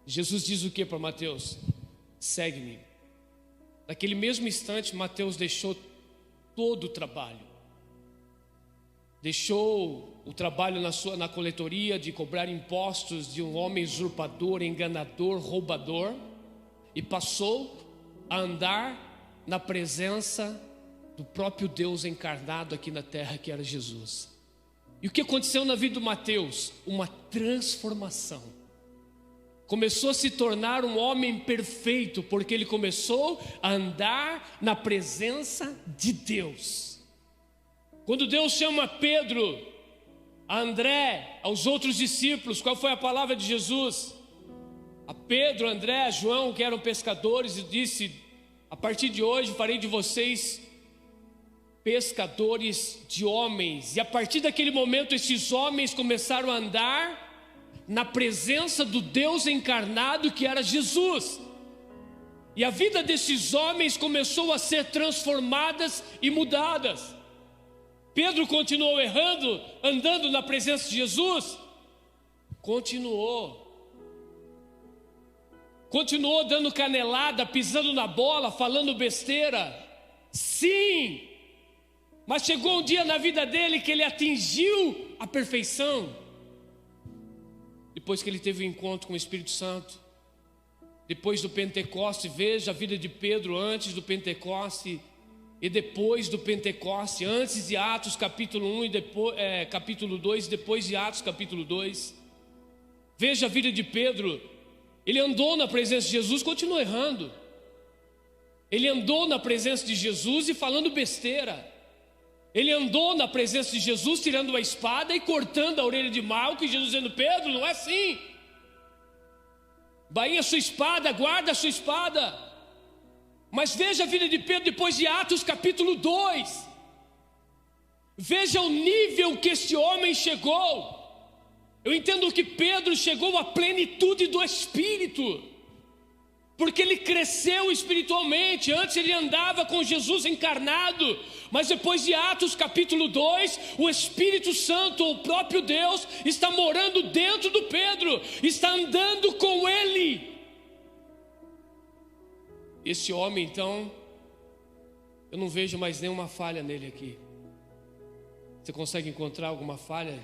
Jesus diz o que para Mateus? Segue-me. Naquele mesmo instante, Mateus deixou todo o trabalho. Deixou o trabalho na coletoria de cobrar impostos de um homem usurpador, enganador, roubador, e passou a andar na presença do próprio Deus encarnado aqui na terra, que era Jesus. E o que aconteceu na vida do Mateus? Uma transformação. Começou a se tornar um homem perfeito, porque ele começou a andar na presença de Deus. Quando Deus chama Pedro, a André, aos outros discípulos, qual foi a palavra de Jesus? A Pedro, André, a João, que eram pescadores, e disse: a partir de hoje farei de vocês pescadores de homens. E a partir daquele momento, esses homens começaram a andar na presença do Deus encarnado, que era Jesus. E a vida desses homens começou a ser transformadas e mudadas. Pedro continuou errando, andando na presença de Jesus? Continuou dando canelada, pisando na bola, falando besteira? Sim. Mas chegou um dia na vida dele que ele atingiu a perfeição. Depois que ele teve um encontro com o Espírito Santo, depois do Pentecoste. Veja a vida de Pedro antes do Pentecoste e depois do Pentecoste, antes de Atos capítulo 1 e depois, capítulo 2, depois de Atos capítulo 2. Veja a vida de Pedro. Ele andou na presença de Jesus, continuou errando. Ele andou na presença de Jesus e falando besteira. Ele andou na presença de Jesus tirando a espada e cortando a orelha de Malco, e Jesus dizendo: Pedro, não é assim. Bainha a sua espada, guarda a sua espada. Mas veja a vida de Pedro depois de Atos capítulo 2. Veja o nível que este homem chegou. Eu entendo que Pedro chegou à plenitude do Espírito, porque ele cresceu espiritualmente. Antes ele andava com Jesus encarnado, mas depois de Atos capítulo 2, o Espírito Santo, o próprio Deus, está morando dentro do Pedro, está andando com ele. Esse homem, então, eu não vejo mais nenhuma falha nele aqui. Você consegue encontrar alguma falha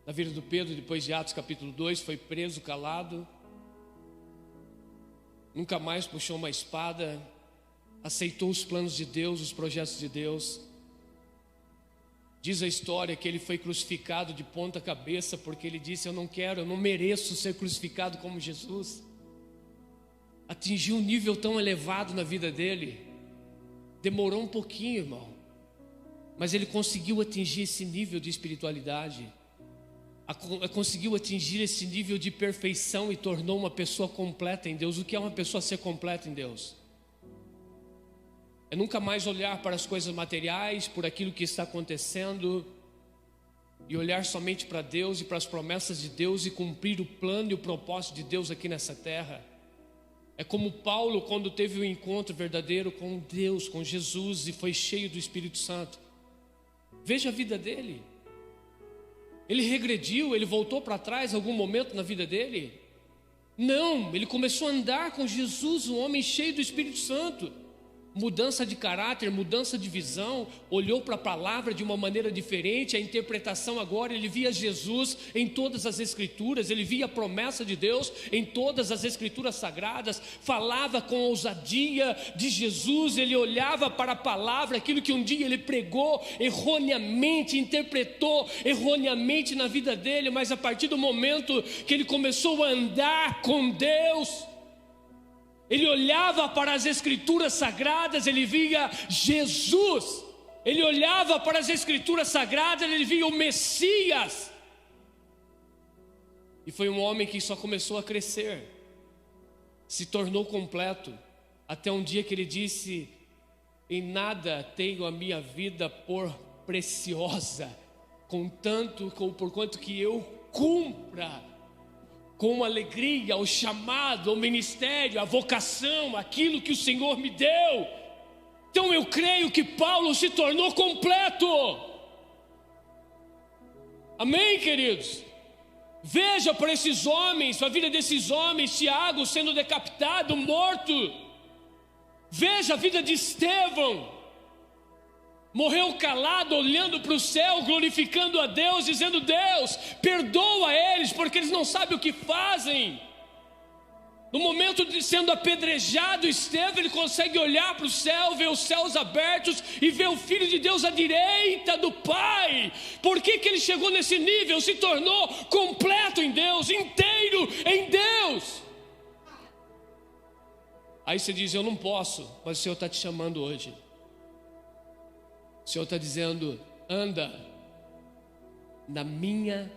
na vida do Pedro depois de Atos capítulo 2? Foi preso, calado, nunca mais puxou uma espada, aceitou os planos de Deus, os projetos de Deus. Diz a história que ele foi crucificado de ponta cabeça, porque ele disse: eu não mereço ser crucificado como Jesus. Atingiu um nível tão elevado na vida dele. Demorou um pouquinho, irmão, mas ele conseguiu atingir esse nível de espiritualidade, conseguiu atingir esse nível de perfeição e tornou uma pessoa completa em Deus. O que é uma pessoa ser completa em Deus? É nunca mais olhar para as coisas materiais, por aquilo que está acontecendo, e olhar somente para Deus e para as promessas de Deus e cumprir o plano e o propósito de Deus aqui nessa terra. É como Paulo, quando teve um encontro verdadeiro com Deus, com Jesus, e foi cheio do Espírito Santo. Veja a vida dele. Ele regrediu, ele voltou para trás em algum momento na vida dele? Não, ele começou a andar com Jesus, um homem cheio do Espírito Santo. Mudança de caráter, mudança de visão, olhou para a palavra de uma maneira diferente. A interpretação agora, ele via Jesus em todas as escrituras, ele via a promessa de Deus em todas as escrituras sagradas, falava com ousadia de Jesus, ele olhava para a palavra, aquilo que um dia ele pregou erroneamente, interpretou erroneamente na vida dele, mas a partir do momento que ele começou a andar com Deus, ele olhava para as escrituras sagradas, ele via Jesus. Ele olhava para as escrituras sagradas, ele via o Messias. E foi um homem que só começou a crescer, se tornou completo, até um dia que ele disse: em nada tenho a minha vida por preciosa, porquanto que eu cumpra com alegria o chamado, o ministério, a vocação, aquilo que o Senhor me deu. Então eu creio que Paulo se tornou completo. Amém, queridos? Veja para esses homens, a vida desses homens, Tiago sendo decapitado, morto. Veja a vida de Estevão. Morreu calado, olhando para o céu, glorificando a Deus, dizendo: Deus, perdoa eles, porque eles não sabem o que fazem. No momento de sendo apedrejado, Estevão, ele consegue olhar para o céu, ver os céus abertos e ver o Filho de Deus à direita do Pai. Por que ele chegou nesse nível? Se tornou completo em Deus, inteiro em Deus. Aí você diz: eu não posso, mas o Senhor está te chamando hoje. O Senhor está dizendo: anda na minha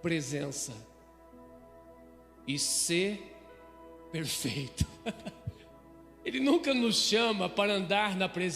presença e ser perfeito. Ele nunca nos chama para andar na presença